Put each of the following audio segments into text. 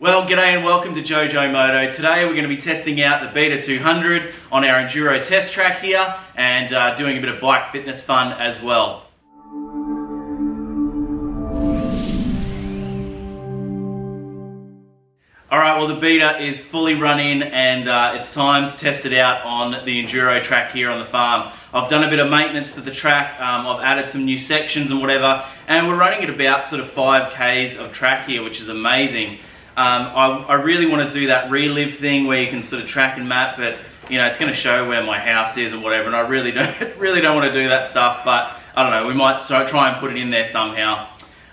Well, g'day and welcome to JoeJoeMoto. Today we're going to be testing out the Beta 200 on our Enduro test track here and doing a bit of bike fitness fun as well. Alright, well the Beta is fully running and it's time to test it out on the Enduro track here on the farm. I've done a bit of maintenance to the track, I've added some new sections and whatever, and we're running at about sort of 5Ks of track here, which is amazing. I really want to do that relive thing where you can sort of track and map, but you know, it's going to show where my house is and whatever, and I really don't want to do that stuff, but I don't know, we might try and put it in there somehow.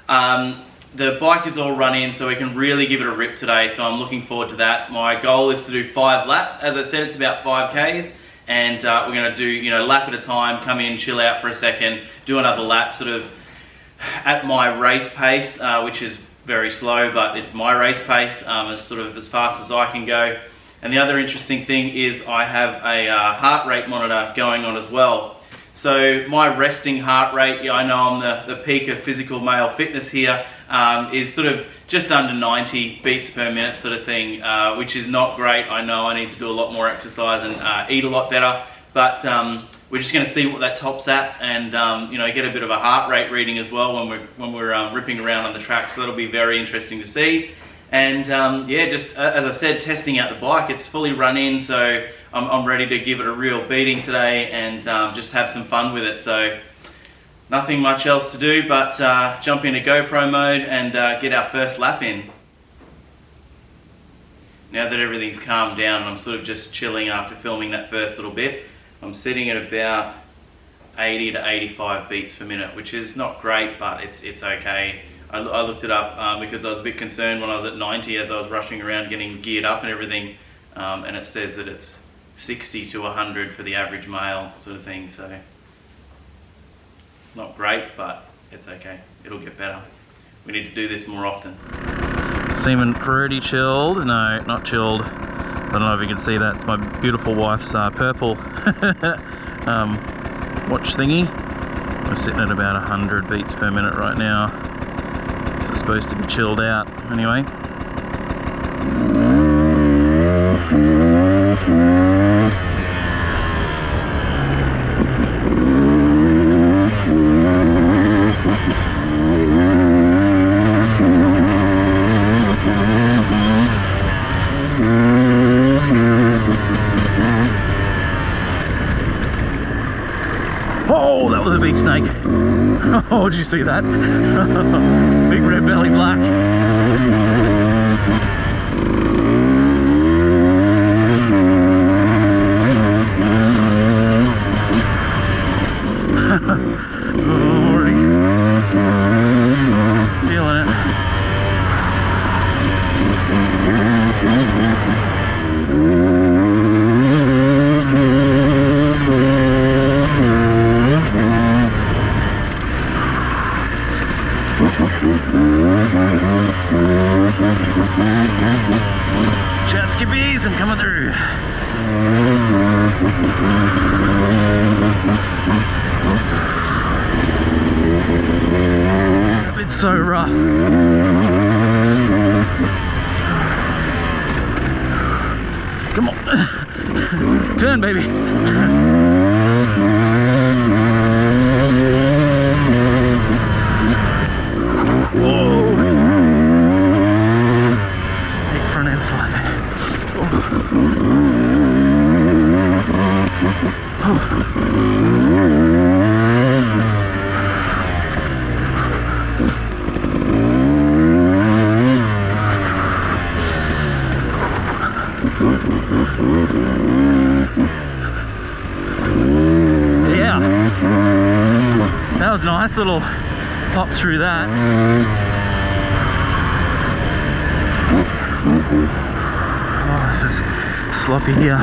The bike is all running, so we can really give it a rip today, so I'm looking forward to that. My goal is to do 5 laps. As I said, it's about 5Ks, and we're going to do, you know, lap at a time, come in, chill out for a second, do another lap sort of at my race pace, which is very slow, but it's my race pace, as sort of as fast as I can go. And the other interesting thing is I have a heart rate monitor going on as well. So my resting heart rate, yeah, I know I'm the peak of physical male fitness here, is sort of just under 90 beats per minute sort of thing, which is not great. I know I need to do a lot more exercise and eat a lot better, but we're just going to see what that tops at, and you know, get a bit of a heart rate reading as well when we're ripping around on the track. So that'll be very interesting to see. And yeah, just as I said, testing out the bike. It's fully run in, so I'm ready to give it a real beating today and just have some fun with it. So nothing much else to do but jump into GoPro mode and get our first lap in. Now that everything's calmed down, I'm sort of just chilling after filming that first little bit. I'm sitting at about 80 to 85 beats per minute, which is not great, but it's okay. I looked it up because I was a bit concerned when I was at 90 as I was rushing around getting geared up and everything, and it says that it's 60 to 100 for the average male sort of thing, so not great, but it's okay. It'll get better. We need to do this more often. Seeming pretty chilled. No, not chilled. I don't know if you can see that. It's my beautiful wife's purple watch thingy. We're sitting at about 100 beats per minute right now. It's supposed to be chilled out anyway. Oh, that was a big snake. Oh, did you see that? Big red belly black. Already feeling it. Jet skippies, I'm coming through. It's so rough. Come on. Turn, baby. Whoa. Big front end slide there. Yeah, that was a nice little pop through that. Oh, this is sloppy here.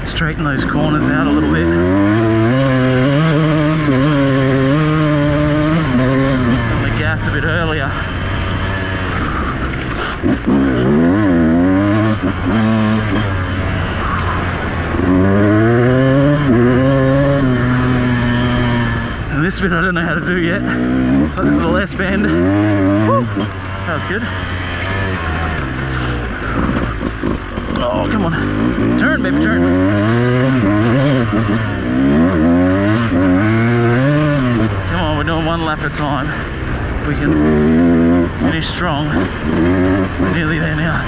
Straighten those corners out a little bit. On the gas a bit earlier. bit I don't know how to do yet. So this is the last bend. Woo! That was good. Oh, come on. Turn, baby, turn. Come on, we're doing one lap at a time. We can finish strong. We're nearly there now.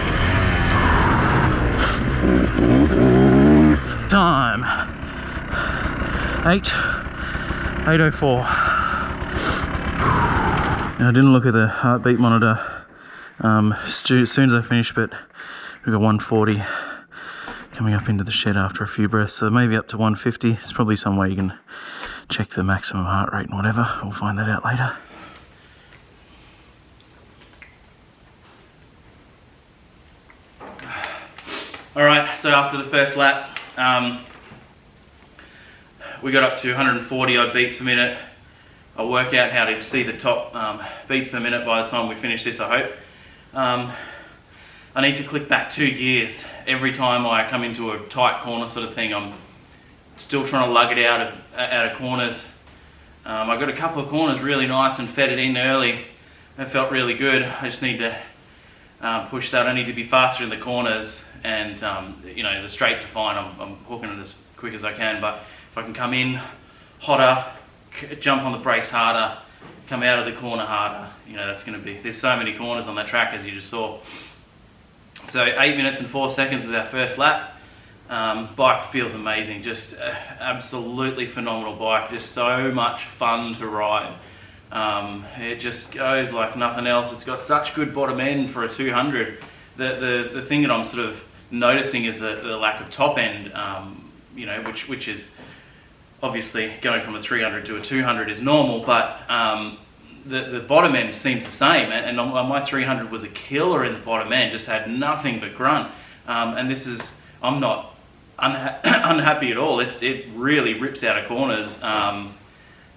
Time. 8:04. Now, I didn't look at the heartbeat monitor as soon as I finished, but we've got 140 coming up into the shed after a few breaths, so maybe up to 150. There's probably some way you can check the maximum heart rate and whatever. We'll find that out later. Alright, so after the first lap, we got up to 140 odd beats per minute. I'll work out how to see the top beats per minute by the time we finish this, I hope. I need to click back 2 gears every time I come into a tight corner sort of thing. I'm still trying to lug it out of corners. I got a couple of corners really nice and fed it in early. That felt really good. I just need to push that. I need to be faster in the corners, and you know, the straights are fine. I'm hooking it as quick as I can, but if I can come in hotter, jump on the brakes harder, come out of the corner harder, you know, that's going to be, there's so many corners on that track, as you just saw. So 8 minutes and 4 seconds was our first lap. Bike feels amazing, just absolutely phenomenal bike, just so much fun to ride. It just goes like nothing else. It's got such good bottom end for a 200. The thing that I'm sort of noticing is the lack of top end, you know, which is obviously going from a 300 to a 200 is normal, but the bottom end seems the same, and my 300 was a killer in the bottom end, just had nothing but grunt, and this is, I'm not unhappy at all. It really rips out of corners,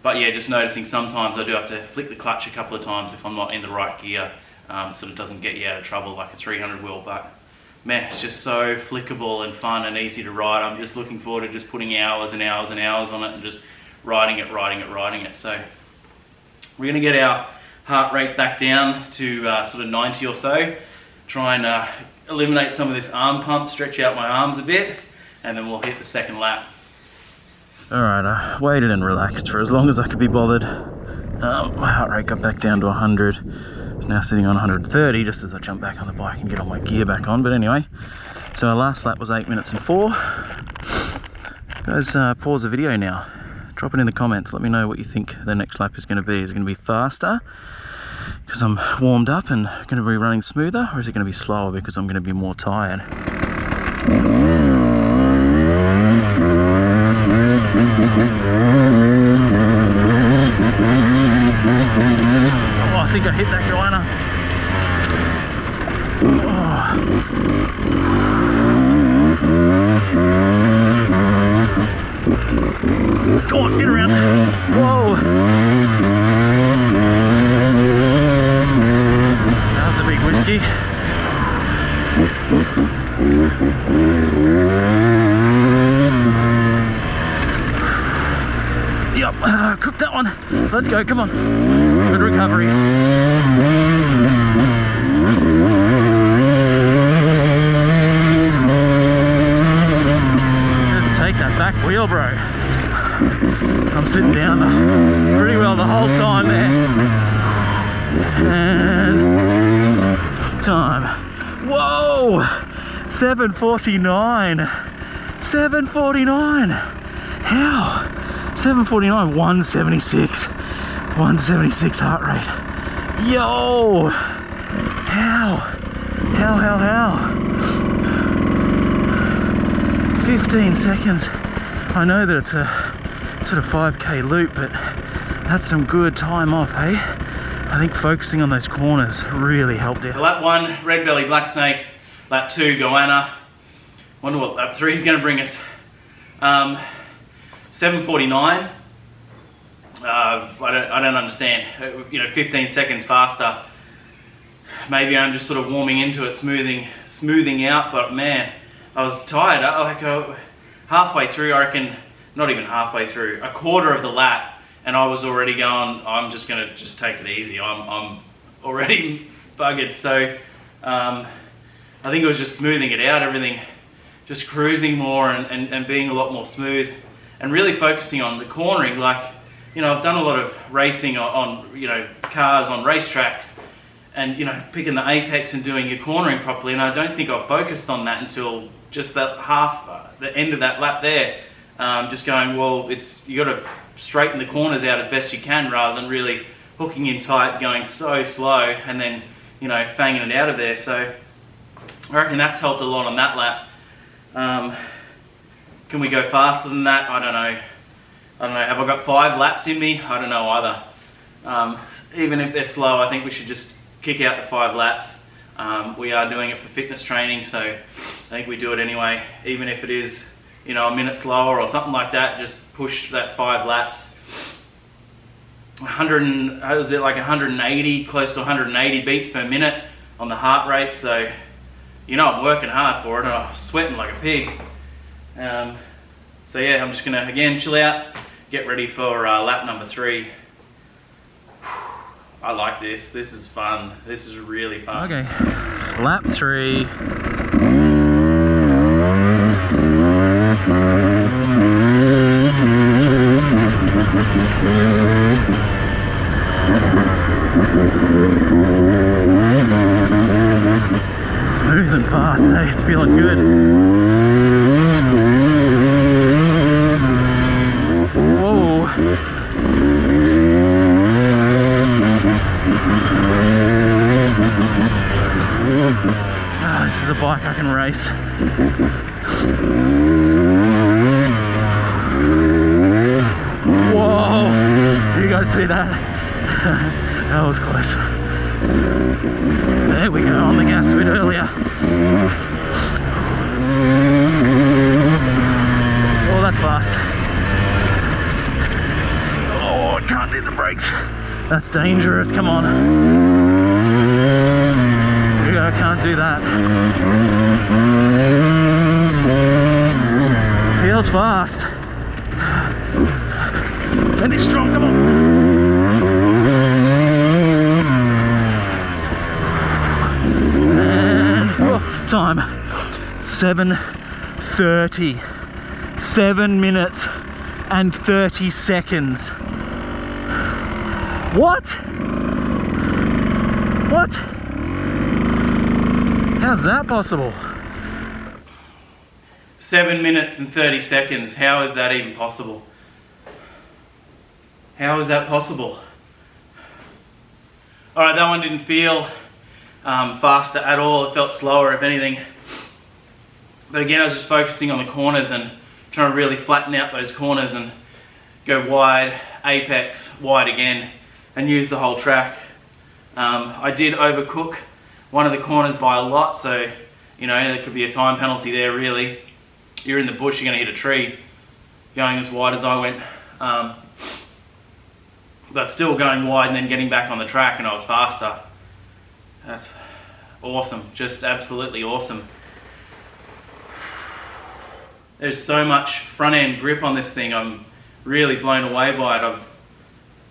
but yeah, just noticing sometimes I do have to flick the clutch a couple of times if I'm not in the right gear, so it doesn't get you out of trouble like a 300 will. But man, it's just so flickable and fun and easy to ride. I'm just looking forward to just putting hours and hours and hours on it and just riding it. So we're going to get our heart rate back down to sort of 90 or so, try and eliminate some of this arm pump, stretch out my arms a bit, and then we'll hit the second lap. Alright, I waited and relaxed for as long as I could be bothered. My heart rate got back down to 100. It's now sitting on 130 just as I jump back on the bike and get all my gear back on. But anyway, so our last lap was 8 minutes and 4. Guys, pause the video now. Drop it in the comments. Let me know what you think the next lap is going to be. Is it going to be faster because I'm warmed up and going to be running smoother, or is it going to be slower because I'm going to be more tired? Oh, I think I hit that goanna. Oh. Go on, get around. Whoa. That was a big whiskey. Yep, cook that one. Let's go, come on. Good recovery. Just take that back wheel, bro. I'm sitting down pretty well the whole time there. And time. Whoa! 7:49. 7:49. How? 7:49. 176. 176 heart rate. Yo! How? 15 seconds. I know that it's a sort of 5k loop, but that's some good time off, hey? I think focusing on those corners really helped out. So lap 1, red belly, black snake. Lap 2, goanna. Wonder what lap 3 is going to bring us. 7:49. I don't understand. You know, 15 seconds faster. Maybe I'm just sort of warming into it, smoothing out. But man, I was tired. Halfway through, I reckon. Not even halfway through. A quarter of the lap, and I was already going, I'm just gonna take it easy. I'm already buggered. So I think it was just smoothing it out, everything, just cruising more and being a lot more smooth, and really focusing on the cornering. Like, you know, I've done a lot of racing on you know, cars on racetracks, and you know, picking the apex and doing your cornering properly, and I don't think I focused on that until just that the end of that lap there. Just going, well, you got to straighten the corners out as best you can, rather than really hooking in tight, going so slow, and then, you know, fanging it out of there. So I reckon that's helped a lot on that lap. Can we go faster than that? I don't know. Have I got 5 laps in me? I don't know either. Even if they're slow, I think we should just kick out the 5 laps. We are doing it for fitness training, so I think we do it anyway. Even if it is, you know, a minute slower or something like that, just push that 5 laps. 180, close to 180 beats per minute on the heart rate, so you know, I'm working hard for it, and I'm sweating like a pig. So yeah, I'm just gonna again chill out, get ready for lap number 3. I like this. This is fun. This is really fun. Okay, lap 3. Smooth and fast, hey, it's feeling good. Whoa. This is a bike I can race. Whoa! You guys see that? That was close. There we go, on the gas a bit earlier. Oh, that's fast. Oh, I can't hit the brakes. That's dangerous, come on. I can't do that. Feels fast. Finish strong, come on. And time 7:30. 7 minutes and 30 seconds. What? What? How's that possible? 7 minutes and 30 seconds. How is that even possible? How is that possible? Alright, that one didn't feel faster at all. It felt slower, if anything. But again, I was just focusing on the corners and trying to really flatten out those corners and go wide, apex, wide again, and use the whole track. I did overcook one of the corners by a lot, so you know, there could be a time penalty there really. You're in the bush, you're going to hit a tree going as wide as I went. But still going wide and then getting back on the track, and I was faster. That's awesome, just absolutely awesome. There's so much front end grip on this thing. I'm really blown away by it. I've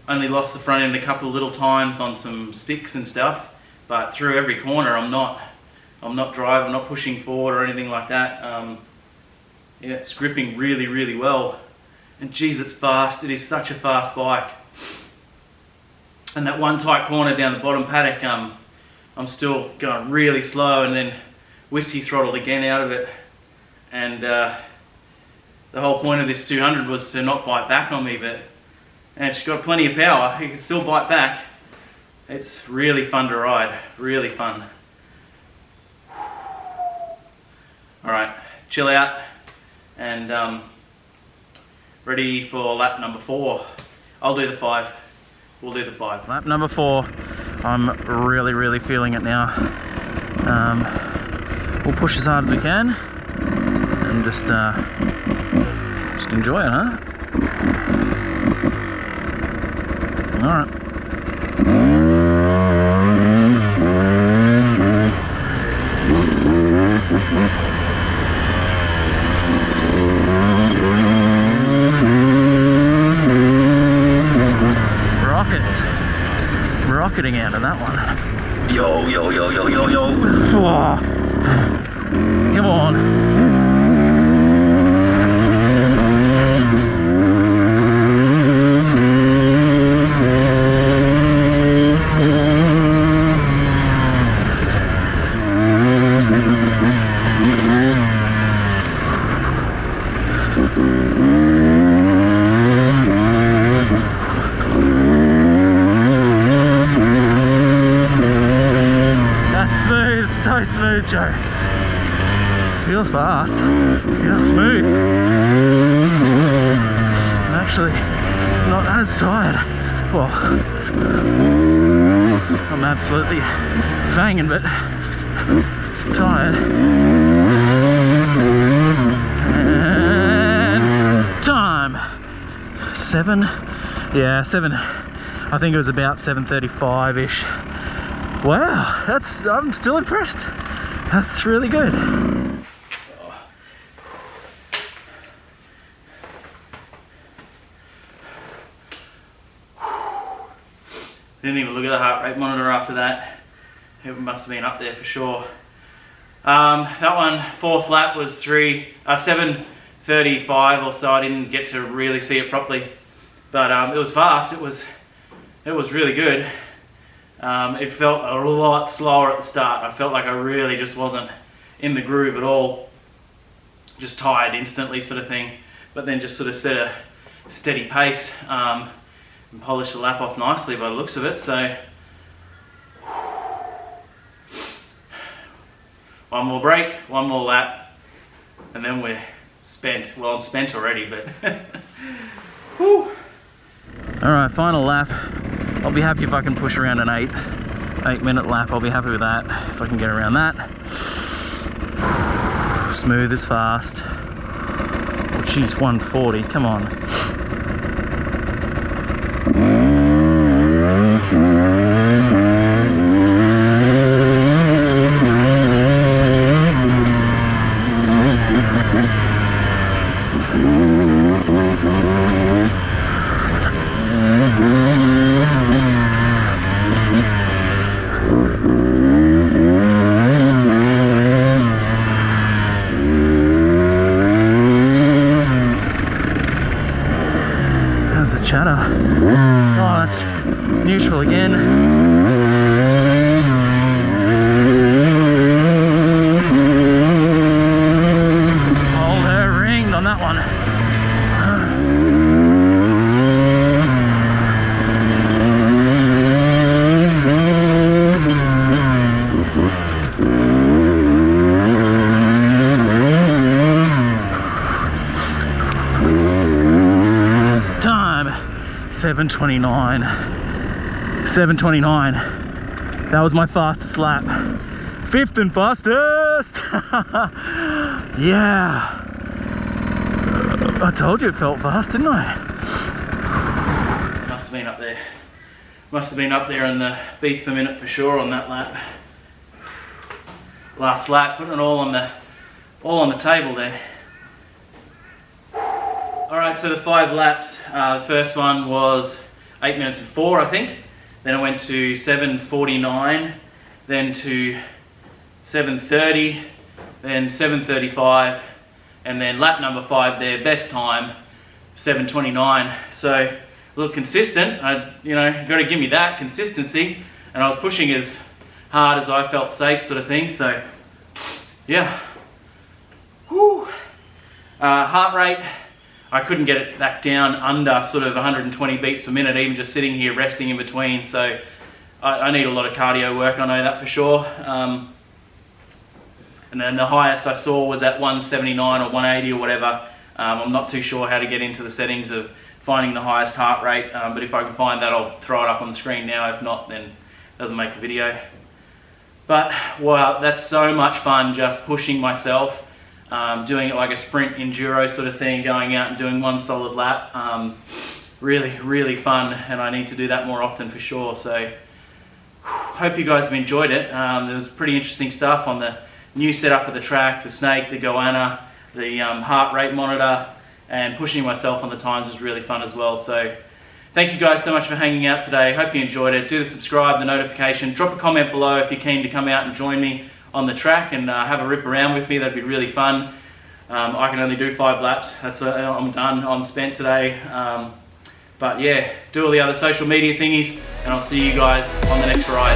only lost the front end a couple of little times on some sticks and stuff, but through every corner I'm not driving, I'm not pushing forward or anything like that. Yeah, it's gripping really, really well. And geez, it's fast. It is such a fast bike. And that one tight corner down the bottom paddock, I'm still going really slow, and then whiskey throttled again out of it. And the whole point of this 200 was to not bite back on me, but and it's got plenty of power. You can still bite back. It's really fun to ride, really fun. All right, chill out and ready for lap number 4. I'll do the 5. We'll do the 5. Lap number 4. I'm really, really feeling it now. We'll push as hard as we can and just enjoy it, huh? All right. rocketing out of that one. Yo, yo, yo, yo, yo, yo. Whoa. Come on. So smooth, Joe. Feels fast. Feels smooth. I'm actually not as tired. Well, I'm absolutely banging, but tired. And time. 7. Yeah, 7. I think it was about 7:35-ish. Wow, I'm still impressed. That's really good. Didn't even look at the heart rate monitor after that. It must have been up there for sure. That one, 4th lap was 7:35 or so. I didn't get to really see it properly, but it was fast. It was really good. It felt a lot slower at the start. I felt like I really just wasn't in the groove at all. Just tired instantly sort of thing. But then just sort of set a steady pace and polished the lap off nicely by the looks of it. So one more break, one more lap, and then we're spent. Well, I'm spent already, but whew. All right, final lap. I'll be happy if I can push around an 8-minute lap. I'll be happy with that if I can get around that. Smooth as fast. Oh, geez, 140. Come on. Chatter. Oh, that's neutral again. Oh, they're ringed on that one. Time 7:29. 7:29. That was my fastest lap. 5th and fastest. Yeah. I told you it felt fast, didn't I? Must have been up there. Must have been up there in the beats per minute for sure on that lap. Last lap, putting it all on the table there. Alright, so the 5 laps, the first one was 8 minutes and 4, I think. Then I went to 7:49, then to 7:30, then 7:35, and then lap number 5 there, best time, 7:29. So, look, consistent. Got to give me that consistency. And I was pushing as hard as I felt safe, sort of thing. So, yeah. Whew. Heart rate. I couldn't get it back down under sort of 120 beats per minute, even just sitting here resting in between. So I need a lot of cardio work, I know that for sure. And then the highest I saw was at 179 or 180 or whatever. I'm not too sure how to get into the settings of finding the highest heart rate, but if I can find that, I'll throw it up on the screen now. If not, then it doesn't make the video. But wow, that's so much fun just pushing myself. Doing it like a sprint enduro sort of thing, going out and doing one solid lap. Really, really fun, and I need to do that more often for sure. So, hope you guys have enjoyed it. There was pretty interesting stuff on the new setup of the track, the snake, the goanna, the heart rate monitor, and pushing myself on the times was really fun as well. So, Thank you guys so much for hanging out today. Hope you enjoyed it. Do the subscribe, the notification. Drop a comment below if you're keen to come out and join me on the track and have a rip around with me. That'd be really fun. I can only do 5 laps. I'm done. I'm spent today. But yeah, do all the other social media thingies, and I'll see you guys on the next ride.